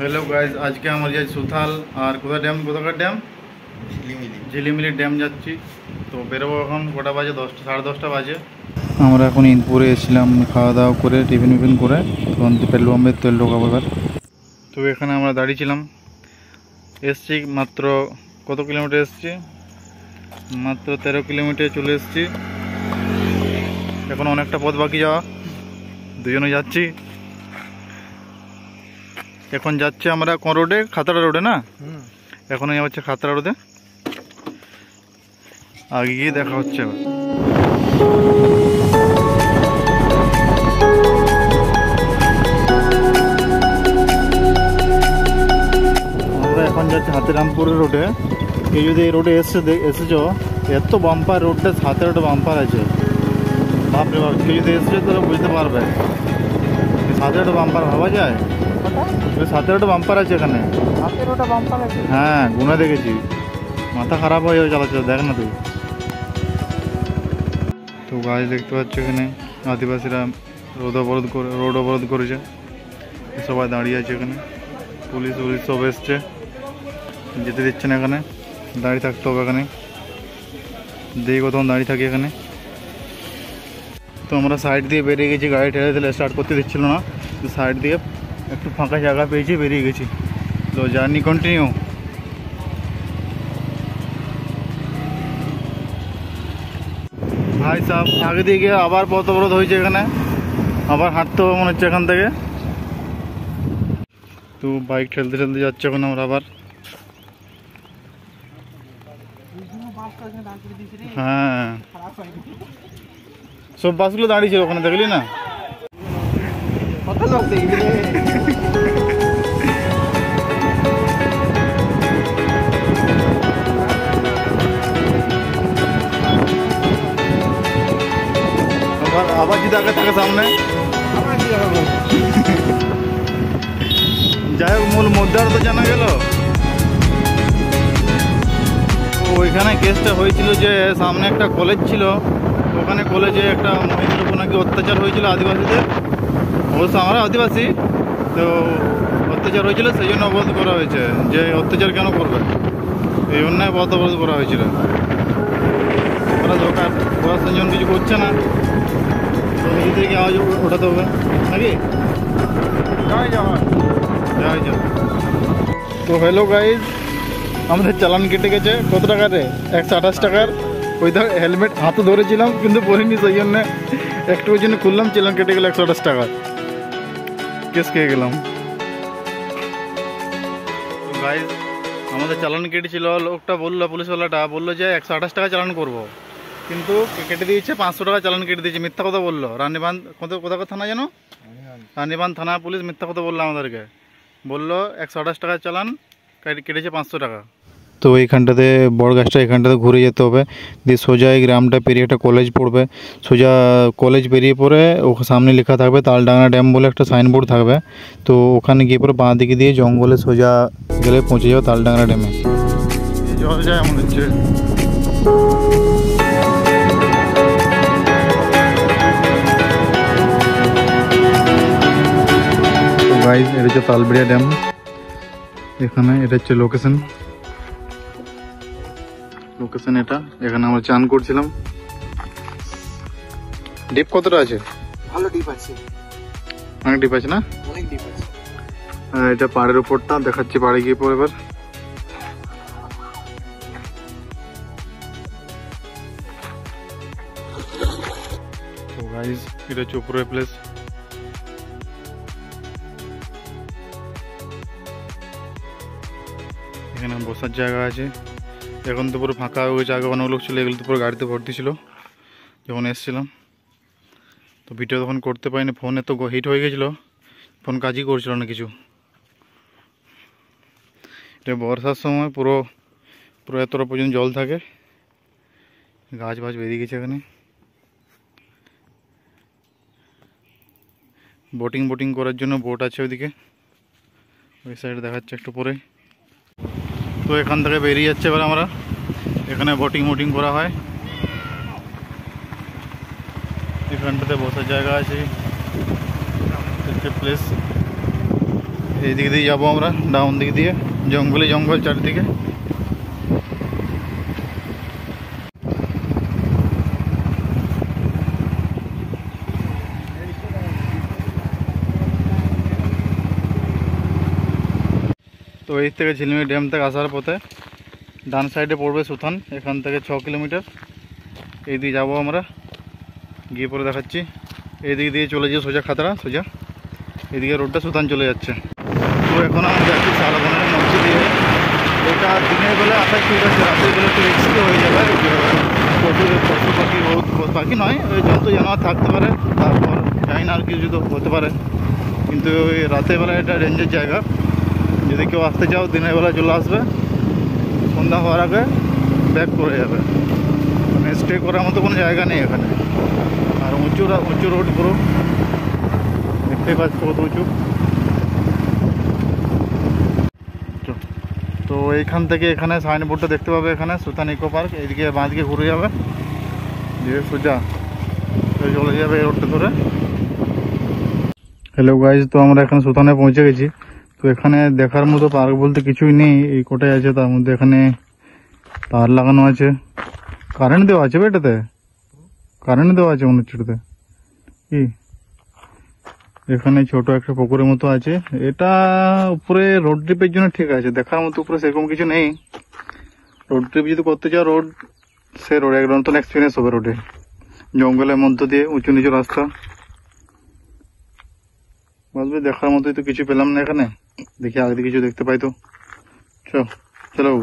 Hello guys आज के हमारे যাই সুথাল আর কোথা ড্যাম কোথাকার ড্যাম ঝিলিমিলি ড্যাম যাচ্ছি। তো বেরোবো এখন কটা বাজে 10টা 10:30 বাজে। আমরা এখন ইনপুরে এসেছিলাম খাওয়া দাওয়া করে টিফিন করে তখন পেট্রোল পাম্পে তেল ঢোকাবো এবার। তো এখানে আমরা দাঁড়িয়েছিলাম, এসছি মাত্র কত কিলোমিটার এসছি, মাত্র 13 কিলোমিটার চলে এসছি। এখন অনেকটা পথ বাকি যাওয়া, দুজনে যাচ্ছি। এখন যাচ্ছে আমরা কোন রোডে, খাতড়া রোডে না, এখন যাচ্ছে খাতড়া রোডে, আগে গিয়ে দেখা হচ্ছে। আমরা এখন যাচ্ছি হাতিরামপুরের রোডে। কেউ যদি এই রোডে এসেছো, এত বাম্পার রোডটা, হাতে রোডে বাম্পার আছে, বাপরে বাপ। কেউ যদি এসেছো তাহলে বুঝতে পারবে হাতে রোডে বাম্পার ভাবা যায়। সাথে একটা বাম্পার আছে এখানে, হ্যাঁ গুনে দেখেছি, মাথা খারাপ হয়ে যাবে চালাচ্ছে, দেখ না তুই। তো গাছ দেখতে পাচ্ছ এখানে আদিবাসীরা রোড অবরোধ করেছে, সবাই দাঁড়িয়ে আছে এখানে, পুলিশ সব এসছে, যেতে দিচ্ছে না এখানে, দাঁড়িয়ে থাকতে হবে এখানে, দেখি কোথাও দাঁড়িয়ে থাকি এখানে। তো আমরা সাইড দিয়ে বেরিয়ে গেছি, গাড়ি ঠেলে দিলে স্টার্ট করতে দিচ্ছিল না, তো সাইড দিয়ে একটু ফাঁকা জায়গা পেয়েছি, বেরিয়ে গেছি। তো জার্নি কন্টিনিউ। ভাই সাহেব আগে দিয়ে গিয়ে আবার পথ অবরোধ হয়েছে এখানে, আবার হাঁটতে হবে মনে হচ্ছে এখান থেকে। তো বাইক ঠেলতে ঠেলতে যাচ্ছে এখন আমরা আবার। হ্যাঁ সব বাসগুলো দাঁড়িয়েছিল ওখানে, দেখলি না? আবার যদি আগে থাকে সামনে, যাই হোক মূল মুদ্রার তো জানা গেল। ওইখানে কেসটা হয়েছিল যে সামনে একটা কলেজ ছিল, ওখানে কলেজে একটা মহিলার উপর নাকি অত্যাচার হয়েছিল আদিবাসীদের, অবশ্য আমরা আদিবাসী, তো অত্যাচার হয়েছিল সেই জন্য অবরোধ করা হয়েছে, যে অত্যাচার কেন করবে এই অন্যায় পথ অবরোধ করা হয়েছিল। ওরা দরকার প্রশাসন কিছু করছে না, তো নিজেদেরকে আওয়াজ ওঠাতে হবে নাকি। তো হ্যালো গাইজ, আমাদের চালান কেটে গেছে কত টাকাতে, 128 টাকার। ওই ধর হেলমেট হাতে ধরেছিলাম কিন্তু পরিনি, সেই জন্য একটু ওই জন্য খুললাম, চালান কেটে গেল 128 টাকা, কেস খেয়ে গেলাম। গাইজ আমাদের চালান কেটেছিল, লোকটা বললো, পুলিশওয়ালাটা বললো যে 128 টাকা চালান করবো, কিন্তু কেটে দিয়েছে 500 টাকা চালান কেটে দিয়েছে। মিথ্যা কথা বললো, রানীবাঁধ কোথাকার থানা জানো, রানীবাঁধ থানা পুলিশ মিথ্যা কথা বললো আমাদেরকে, বললো 128 টাকা চালান, কেটেছে 500 টাকা। তো এইখানটাতে বড় গাছটা, এখানটাতে ঘুরে যেতে হবে, দিয়ে সোজা এই গ্রামটা পেরিয়ে একটা কলেজ পড়বে, সোজা কলেজ পেরিয়ে পরে সামনে লেখা থাকবে তালডাঙ্গা ড্যাম বলে একটা সাইনবোর্ড থাকবে। তো ওখানে গিয়ে পরে বাঁ দিকে দিয়ে জঙ্গলে সোজা গেলে পৌঁছে যাবে তালডাঙ্গা ড্যামে। জল যায় মনে হচ্ছে। তো গাইস এটা হচ্ছে তালবেড়িয়া ড্যাম, এখানে এটা হচ্ছে লোকেশন এটা, এখানে আমরা চান করছিলাম। ডিপ কতটা আছে? ভালো ডিপ আছে, অনেক ডিপ আছে না, অনেক ডিপ আছে। এটা পাহাড়ের উপরটা দেখাচ্ছি, পাহাড়ে গিয়ে পরে এবার। তো গাইস এটা হচ্ছে উপরের প্লেস। এখানে বসার জায়গা আছে, এখন তো পুরো ফাঁকা হয়ে গেছে, আগে অনেক লোক ছিল, এগুলো তো পুরো গাড়িতে ভর্তি ছিল যখন এসেছিলাম। তো ভিডিও তখন করতে পারিনি, ফোনে তো হিট হয়ে গেছিলো, ফোন কাজই করছিল না কিছু। এটা বর্ষার সময় পুরো এতটা পর্যন্ত জল থাকে, গাছ বেরিয়ে গেছে এখানে। বোটিং করার জন্য বোট আছে ওইদিকে, ওই সাইডে দেখাচ্ছে একটু পরে। তো এখান থেকে বেরিয়ে যাচ্ছে এবার আমরা, এখানে বোটিং করা হয়, এখানটাতে বসার জায়গা আছে, প্লেস এই দিক দিয়ে যাবো আমরা, ডাউন দিক দিয়ে, জঙ্গলে জঙ্গল চারদিকে। তো এই থেকে ঝিলমিলি ড্যাম থেকে আসার পথে ডান সাইডে পড়বে সুথান, এখান থেকে 6 কিলোমিটার। এই দিকে যাবো আমরা, গিয়ে পরে দেখাচ্ছি। এই দিক দিয়ে চলে যাবে সোজা খাতড়া, সোজা এদিকে রোডটা সুথান চলে যাচ্ছে। তো এখন আমরা যাচ্ছি শালবনের মধ্যে দিয়ে। এটা দিনের বেলা আসা ঠিক আছে, রাতের বেলা একটু রিস্কি হয়ে যাবে। পশু পাখি, বহুত পাখি নয়, ওই জন্তু জানোয়ার থাকতে পারে, তারপর জানি না আর কিছু তো হতে পারে। কিন্তু ওই রাতের বেলা এটা রেঞ্জের জায়গা, যদি কেউ আসতে চাও দিনের বেলা চলে আসবে, সন্ধ্যা হওয়ার আগে ব্যাক করে যাবে। মানে স্টে করার মতো কোনো জায়গা নেই এখানে। আর উঁচু রোড পুরো, দেখতেই পাচ্ছ কত উঁচু। তো এইখান থেকে এখানে সাইনবোর্ডটা দেখতে পাবে, এখানে সুথান ইকো পার্ক। এইদিকে বাঁদিকে ঘুরে যাবে, দিয়ে সোজা চলে যাবে এই রোডটা ধরে। হ্যালো গাইজ, তো আমরা এখানে সুথানে পৌঁছে গেছি। তো এখানে দেখার মতো পার্ক বলতে কিছুই নেই, এই কোটাই আছে। তার মধ্যে এখানে তার লাগানো আছে, কারেন্ট দেওয়া আছে। এটাতে কারেন্ট দেওয়া আছে মনে হচ্ছে এটাতে। কি এখানে ছোট একটা পুকুরের মতো আছে। এটা উপরে রোড ট্রিপের জন্য ঠিক আছে, দেখার মতো উপরে সেরকম কিছু নেই। রোড ট্রিপ যদি করতে চাও, রোড সে রোড একদম নতুন এক্সপিরিয়েন্স হবে। রোডে জঙ্গলের মধ্য দিয়ে উঁচু নিচু রাস্তা, বুঝবে। দেখার মতোই তো কিছু পেলাম না এখানে, দেখি আগে কিছু দেখতে পাই তো। চলো।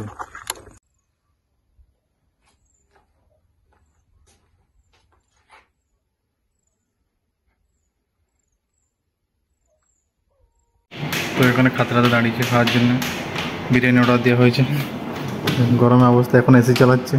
তো এখানে খাতড়াতে দাঁড়িয়েছে খাওয়ার জন্য, বিরিয়ানি অর্ডার দেওয়া হয়েছে। গরমে অবস্থা, এখন এসি চালাচ্ছে।